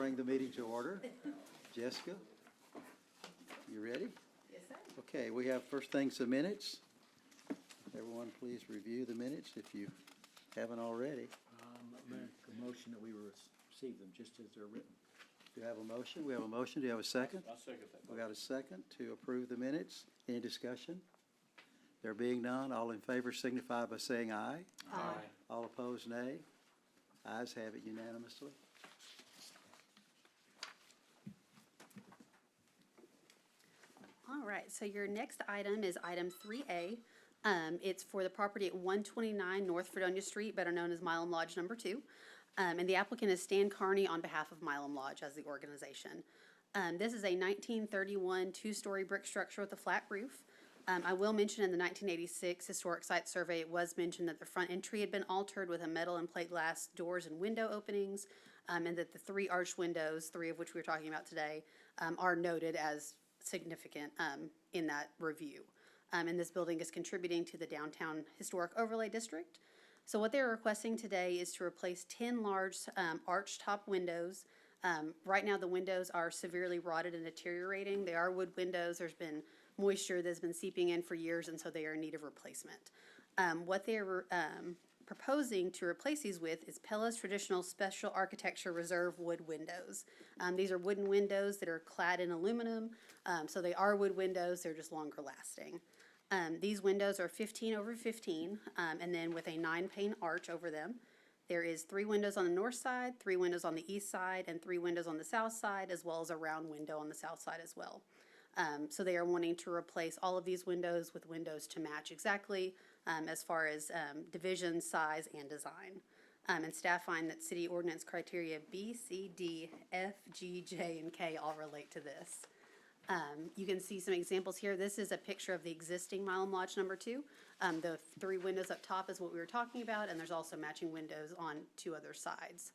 bring the meeting to order. Jessica, you ready? Yes, sir. Okay, we have first things, the minutes. Everyone, please review the minutes if you haven't already. Make a motion that we receive them just as they're written. Do you have a motion? We have a motion. Do you have a second? I'll second that. We got a second to approve the minutes. Any discussion? There being none, all in favor signify by saying aye. Aye. All opposed, nay. Ayes have it unanimously. All right, so your next item is item 3A. It's for the property at 129 North Fredonia Street, better known as Milam Lodge Number 2. And the applicant is Stan Carney on behalf of Milam Lodge as the organization. This is a 1931 two-story brick structure with a flat roof. I will mention in the 1986 Historic Site Survey, it was mentioned that the front entry had been altered with a metal and plate glass doors and window openings, and that the three arched windows, three of which we're talking about today, are noted as significant in that review. And this building is contributing to the Downtown Historic Overlay District. So what they're requesting today is to replace 10 large arched top windows. Right now the windows are severely rotted and deteriorating. They are wood windows. There's been moisture that's been seeping in for years, and so they are in need of replacement. What they're proposing to replace these with is Pella's traditional special architecture reserve wood windows. These are wooden windows that are clad in aluminum, so they are wood windows, they're just longer lasting. These windows are 15 over 15, and then with a 9-pane arch over them. There is 3 windows on the north side, 3 windows on the east side, and 3 windows on the south side, as well as a round window on the south side as well. So they are wanting to replace all of these windows with windows to match exactly as far as division, size, and design. And staff find that city ordinance criteria B, C, D, F, G, J, and K all relate to this. You can see some examples here. This is a picture of the existing Milam Lodge Number 2. The 3 windows up top is what we were talking about, and there's also matching windows on 2 other sides.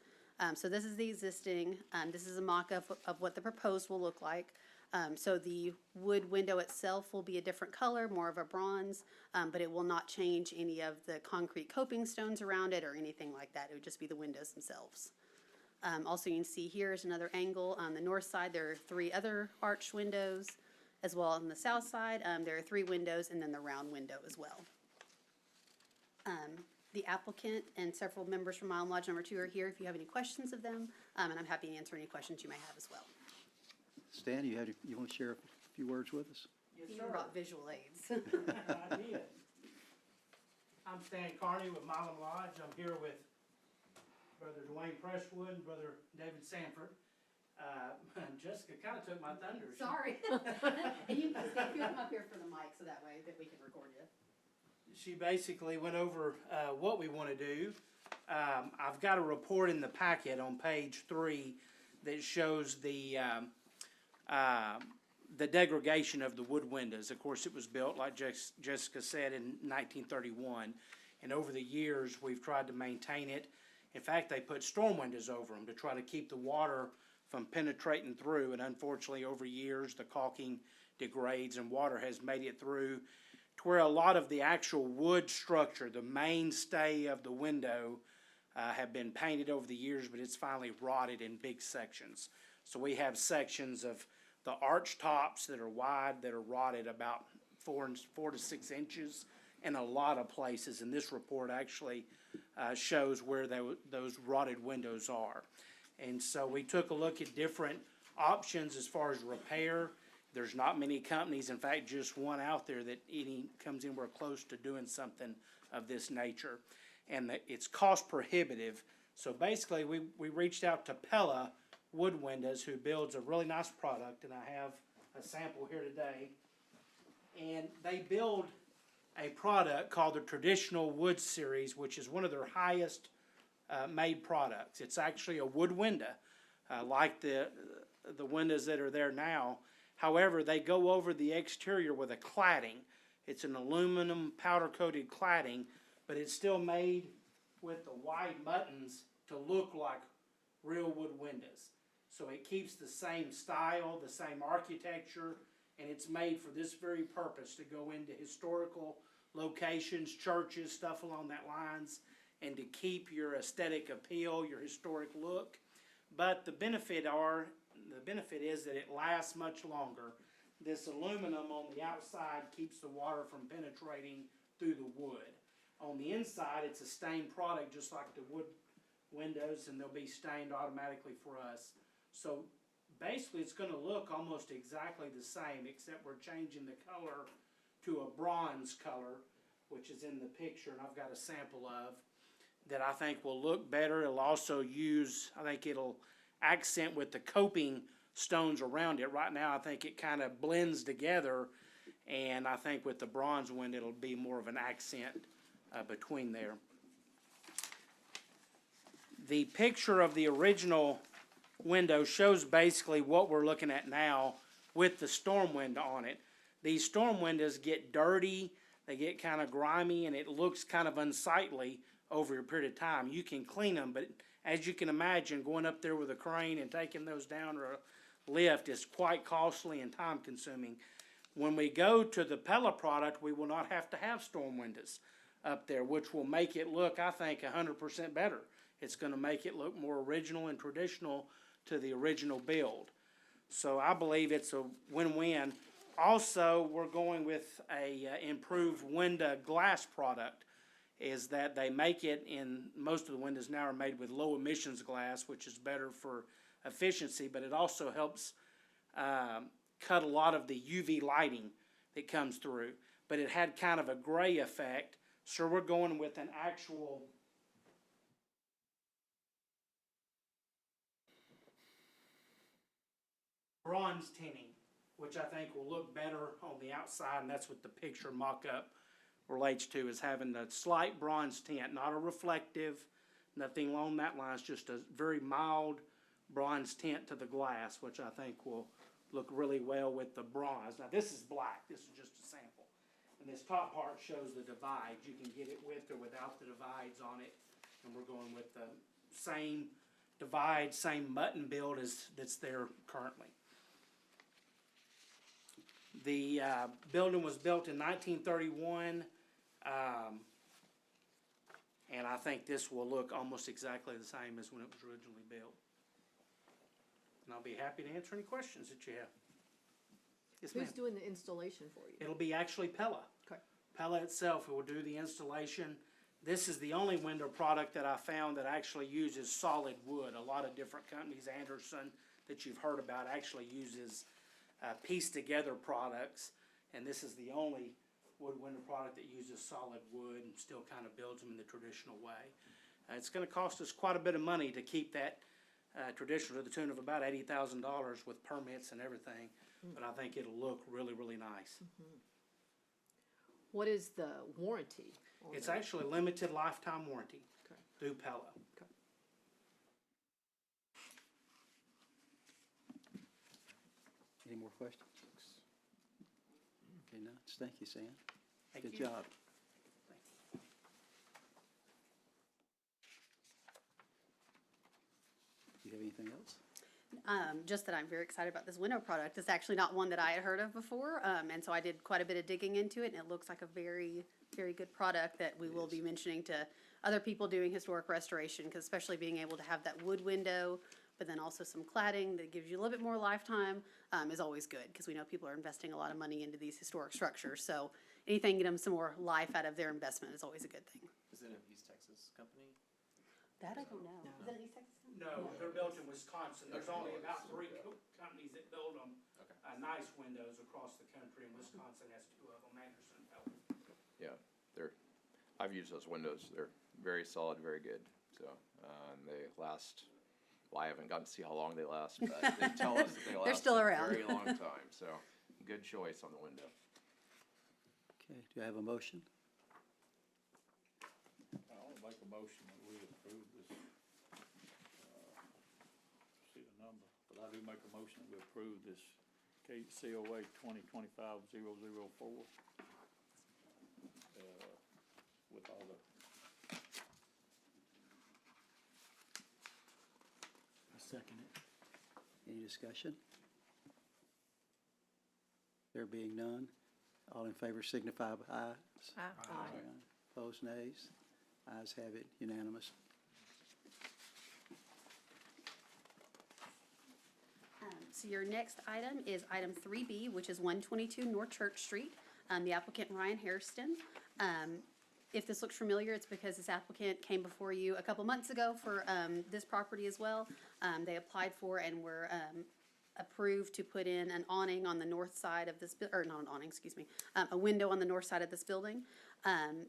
So this is the existing. This is a mock-up of what the proposed will look like. So the wood window itself will be a different color, more of a bronze, but it will not change any of the concrete coping stones around it or anything like that. It would just be the windows themselves. Also, you can see here is another angle. On the north side, there are 3 other arched windows, as well on the south side. There are 3 windows and then the round window as well. The applicant and several members from Milam Lodge Number 2 are here if you have any questions of them, and I'm happy to answer any questions you may have as well. Stan, you want to share a few words with us? Yes, You sir. brought visual aids. I did. I'm Stan Carney with Milam Lodge. I'm here with Brother Dwayne Presswood and Brother David Sanford. Jessica kind of took my thunder. Sorry. And you can come up here for the mic so that way that we can record you. She basically went over what we want to do. I've got a report in the packet on page 3 that shows the degradation of the wood windows. Of course, it was built, like Jessica said, in 1931, and over the years we've tried to maintain it. In fact, they put storm windows over them to try to keep the water from penetrating through, and unfortunately over years the caulking degrades and water has made it through to where a lot of the actual wood structure, the mainstay of the window, have bbeen painted over the years, but it's finally rotted in big sections. So we have sections of the arch tops that are wide, that are rotted about 4 to 6 inches in a lot of places, and this report actually shows where those rotted windows are. And so we took a look at different options as far as repair. There's not many companies, in fact just one out there that comes anywhere close to doing something of this nature, and it's cost prohibitive. So basically we reached out to Pella Wood Windows, who builds a really nice product, and I have a sample here today. And they build a product called the Traditional Wood Series, which is one of their highest made products. It's actually a wood window, like the windows that are there now. However, they go over the exterior with a cladding. It's an aluminum powder-coated cladding, but it's still made with the wide buttons to look like real wood windows. So it keeps the same style, the same architecture, and it's made for this very purpose, to go into historical locations, churches, stuff along that lines, and to keep your aesthetic appeal, your historic look. But the benefit is that it lasts much longer. This aluminum on the outside keeps the water from penetrating through the wood. On the inside, it's a stained product, just like the wood windows, and they'll be stained automatically for us. So basically, it's gonna look almost exactly the same, except we're changing the color to a bronze color, which is in the picture, and I've got a sample of, that I think will look better. It'll also I think it'll accent with the coping stones around it. Right now, I think it kind of blends together, and I think with the bronze one, it'll be more of an accent between there. The picture of the original window shows basically what we're looking at now with the storm window on it. These storm windows get dirty, they get kind of grimy, and it looks kind of unsightly over a period of time. You can clean them, but as you can imagine, going up there with a crane and taking those down or a lift is quite costly and time consuming. When we go to the Pella product, we will not have to have storm windows up there, which will make it look, I think, 100% better. It's gonna make it look more original and traditional to the original build. So I believe it's a win-win. Also, we're going with a improved window glass product, is that they make it in, most of the windows now are made with low emissions glass, which is better for efficiency, but it also helps cut a lot of the UV lighting that comes through. But it had kind of a gray effect, so we're going with an actual bronze tinting, which I think will look better on the outside, and that's what the picture mock-up relates to, is having a slight bronze tint, not a reflective, nothing along that line. It's just a very mild bronze tint to the glass, which I think will look really well with the bronze. Now this is black, this is just a sample. And this top part shows the divides. You can get it with or without the divides on it. And we're going with the same divide, same button build as that's there currently. The building was built in 1931, and I think this will look almost exactly the same as when it was originally built. And I'll be happy to answer any questions that you have. Yes, ma'am. Who's doing the installation for you? It'll be actually Pella. Okay. Pella itself will do the installation. This is the only window product that I found that actually uses solid wood. A lot of different companies, Anderson, that you've heard about, actually uses pieced together products, and this is the only wood window product that uses solid wood and still kind of builds them in the traditional way. It's going to cost us quite a bit of money to keep that traditional, to the tune of about $80,000 with permits and everything, but I think it'll look really, really nice. What is the warranty on It's that? actually a limited lifetime warranty Okay. through Pella. Okay. Any more questions? Okay, no, thank you, Sam. Thank Good you. job. Do you have anything else? Just that I'm very excited about this window product. It's actually not one that I had heard of before, and so I did quite a bit of digging into it, and it looks like a very, very good product that we will be mentioning to other people doing historic restoration, because especially being able to have that wood window, but then also some cladding that gives you a little bit more lifetime, is always good, because we know people are investing a lot of money into these historic structures. So anything get them some more life out of their investment is always a good thing. Is it an East Texas company? That I don't know. Is that an East Texas? No, they're built in Wisconsin. There's only about 3 companies that build them. Okay. Nice windows across the country, and Wisconsin has 2 of them, Anderson and Pella. Yeah, I've used those windows. They're very solid, very good. So, and they last, well, I haven't gotten to see how long they last, but they tell us that they last still a around. very long time. So, good choice on the window. Okay, do I have a motion? I'll make a motion that we approve this, see the number, but I do make a motion that we approve this COA 2025-004. With all the. I second it. Any discussion? There being none, all in favor signify by aye. Aye. Opposed, nays. Ayes have it, unanimous. so your next item is item 3B, which is 122 North Church Street. The applicant Ryan Hairston. If this looks familiar, it's because this applicant came before you a couple months ago for this property as well. They applied for and were approved to put in an awning on the north side of this, or not an awning, excuse me, a window on the north side of this building.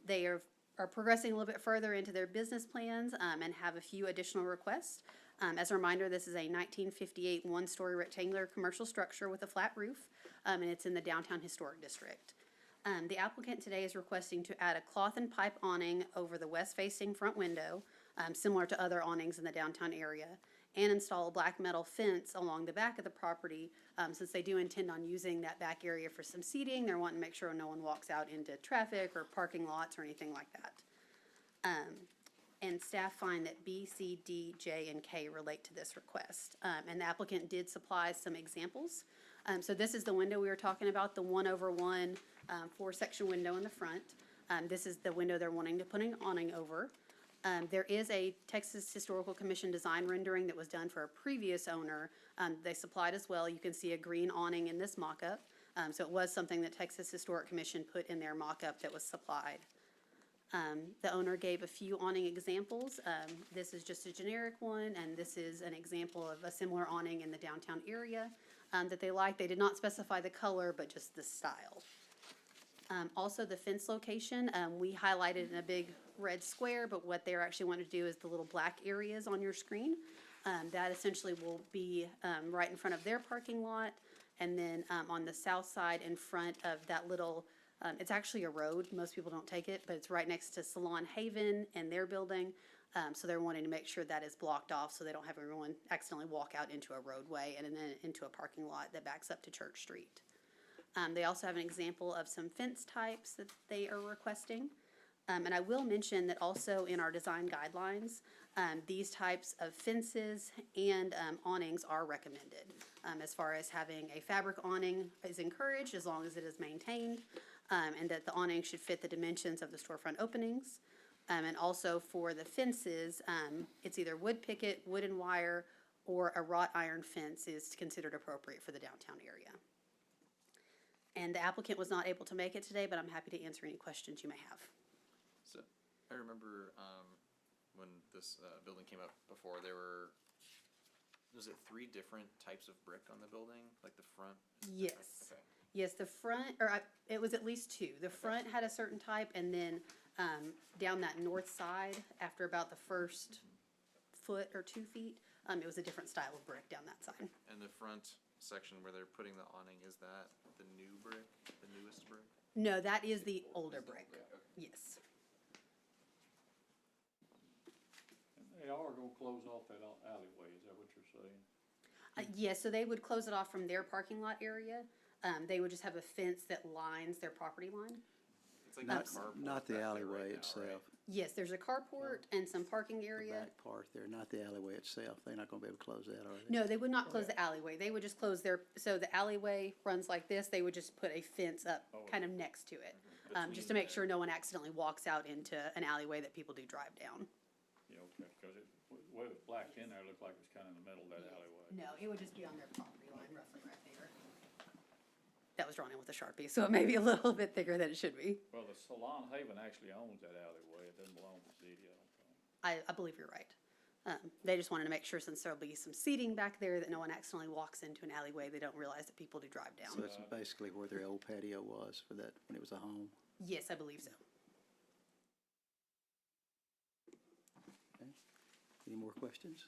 They are progressing a little bit further into their business plans and have a few additional requests. As a reminder, this is a 1958 one-story rectangular commercial structure with a flat roof, and it's in the downtown historic district. The applicant today is requesting to add a cloth and pipe awning over the west-facing front window, similar to other awnings in the downtown area, and install a black metal fence along the back of the property. Since they do intend on using that back area for some seating, they're wanting to make sure no one walks out into traffic or parking lots or anything like that. And staff find that B, C, D, J, and K relate to this request. And the applicant did supply some examples. So this is the window we were talking about, the 1/1 4-section window in the front. This is the window they're wanting to put an awning over. There is a Texas Historical Commission design rendering that was done for a previous owner. They supplied as well. You can see a green awning in this mock-up. So it was something that Texas Historic Commission put in their mock-up that was supplied. The owner gave a few awning examples. This is just a generic one, and this is an example of a similar awning in the downtown area that they like. They did not specify the color, but just the style. Also, the fence location, we highlighted in a big red square, but what they're actually wanting to do is the little black areas on your screen. That essentially will be right in front of their parking lot, and then on the south side in front of that little, it's actually a road, most people don't take it, but it's right next to Salon Haven and their building. So they're wanting to make sure that is blocked off so they don't have everyone accidentally walk out into a roadway and then into a parking lot that backs up to Church Street. They also have an example of some fence types that they are requesting. And I will mention that also in our design guidelines, these types of fences and awnings are recommended. As far as having a fabric awning is encouraged as long as it is maintained, and that the awning should fit the dimensions of the storefront openings. And also for the fences, it's either wood picket, wooden wire, or a wrought iron fence is considered appropriate for the downtown area. And the applicant was not able to make it today, but I'm happy to answer any questions you may have. So, I remember, when this, building came up before, was it 3 different types of brick on the building, like the front? Yes. Okay. Yes, the front, it was at least 2. The front had a certain type, and then down that north side, after about the first foot or 2 feet, it was a different style of brick down that side. And the front section where they're putting the awning, is that the new brick, the newest brick? No, that is the older brick. Yes. And they are gonna close off that alleyway, is that what you're saying? Yes, so they would close it off from their parking lot area. They would just have a fence that lines their property line. It's like Not, that carport not the back there alleyway right now, itself. right? Yes, there's a carport and some parking The area. back part there, not the alleyway itself. They're not gonna be able to close that, are they? No, they would not close the alleyway. They would just close so the alleyway runs like this. They would just put a fence up kind of next to it. Just to make sure no one accidentally walks out into an alleyway that people do drive down. Yeah, okay, cause the way it was blacked in there, it looked like it was kinda in the middle of that alleyway. No, it would just be on their property line, roughly right there. That was drawn in with a Sharpie, so it may be a little bit thicker than it should be. Well, the Salon Haven actually owns that alleyway, it doesn't belong to the city, I don't think. I believe you're right. They just wanted to make sure, since there'll be some seating back there, that no one accidentally walks into an alleyway. They don't realize that people do drive So down. it's basically where their old patio was for that, when it was a home. Yes, I believe so. Any more questions?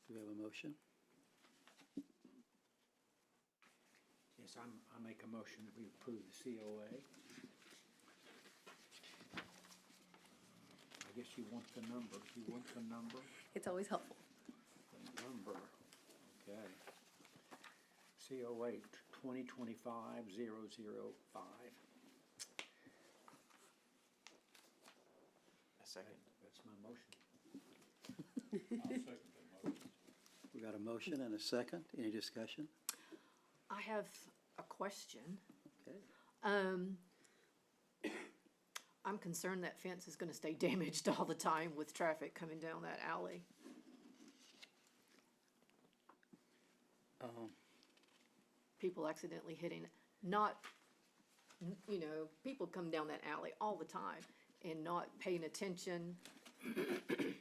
Do we have a motion? Yes, I make a motion that we approve the COA. I guess you want the number, It's always helpful. the number, okay. COA 2025-005. A second. That's my motion. I'll second that motion. We got a motion and a second. Any discussion? I have a question. Okay. I'm concerned that fence is gonna stay damaged all the time with traffic coming down that alley. people accidentally hitting, not, you know, people come down that alley all the time and not paying attention.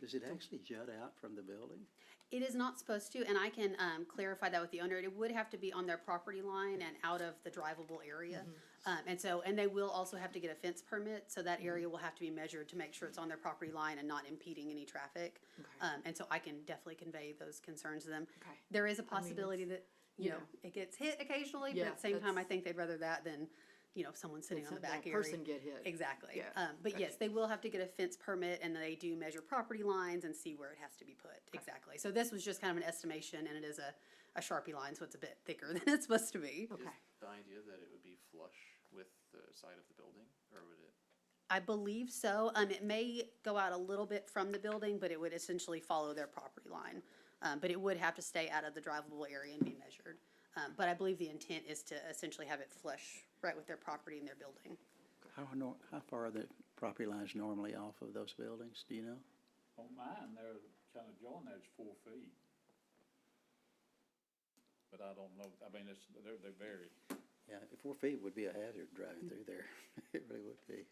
Does it actually jut out from the building? It is not supposed to, and I can clarify that with the owner. It would have to be on their property line and out of the drivable area. And they will also have to get a fence permit, so that area will have to be measured to make sure it's on their property line and not impeding any traffic. And so I can definitely convey those concerns to them. Okay. There is a possibility that, you know, it gets hit occasionally, but Yeah, at the same time, I that's- think they'd rather that than, you know, someone sitting on the back area. Person get hit. Exactly. Yeah, But yes, gotcha. they will have to get a fence permit, and they do measure property lines and see where it has to be put. Exactly. So this was just kind of an estimation, and it is a Sharpie line, so it's a bit thicker than it's supposed to be. Okay. The idea that it would be flush with the side of the building, or would it? I believe so. It may go out a little bit from the building, but it would essentially follow their property line. But it would have to stay out of the drivable area and be measured. But I believe the intent is to essentially have it flush right with their property and their building. How far are the property lines normally off of those buildings, do you know? On mine, they're kind of joined, there's 4 feet. But I don't know, I mean, they vary. Yeah, 4 feet would be a hazard driving through there. It really would be.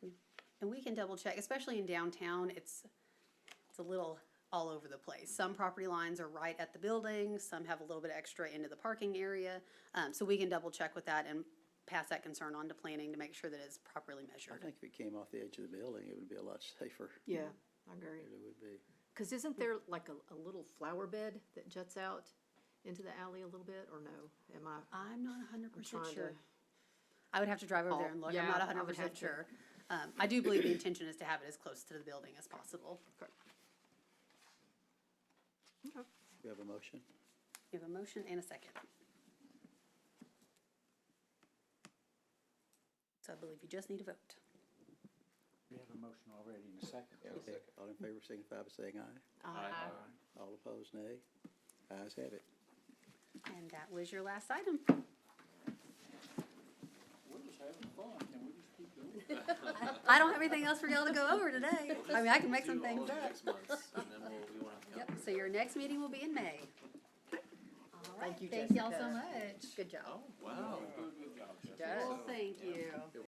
And we can double check, especially in downtown, it's a little all over the place. Some property lines are right at the building, some have a little bit extra into the parking area. So we can double check with that and pass that concern on to planning to make sure that it's properly I measured. think if it came off the edge of the building, it would be a lot safer. Yeah, I agree. It really would be. Because isn't there like a little flower bed that juts out into the alley a little bit, or no? Am I? I'm not 100% trying sure. to- I would have to drive over there and look. Yeah, I'm not I would 100% have to. sure. I do believe the intention is to have it as close to the building as possible. Okay. We have a motion? You have a motion and a second. So I believe you just need a vote. We have a motion already in a second. Yeah, Okay. second. All in favor signify by saying aye. All opposed, nay. Ayes have it. And that was your last item. We're just having fun, can we just keep going? I don't have anything else for y'all to go over today. I mean, I can make some Do all things of up. next month's, and then we won't have to Yep, come. so your next meeting will be in May. All right, Thank you, thank y'all so Jessica. much. Good job. Wow. Good job, Jeff. Yes. Well, thank you.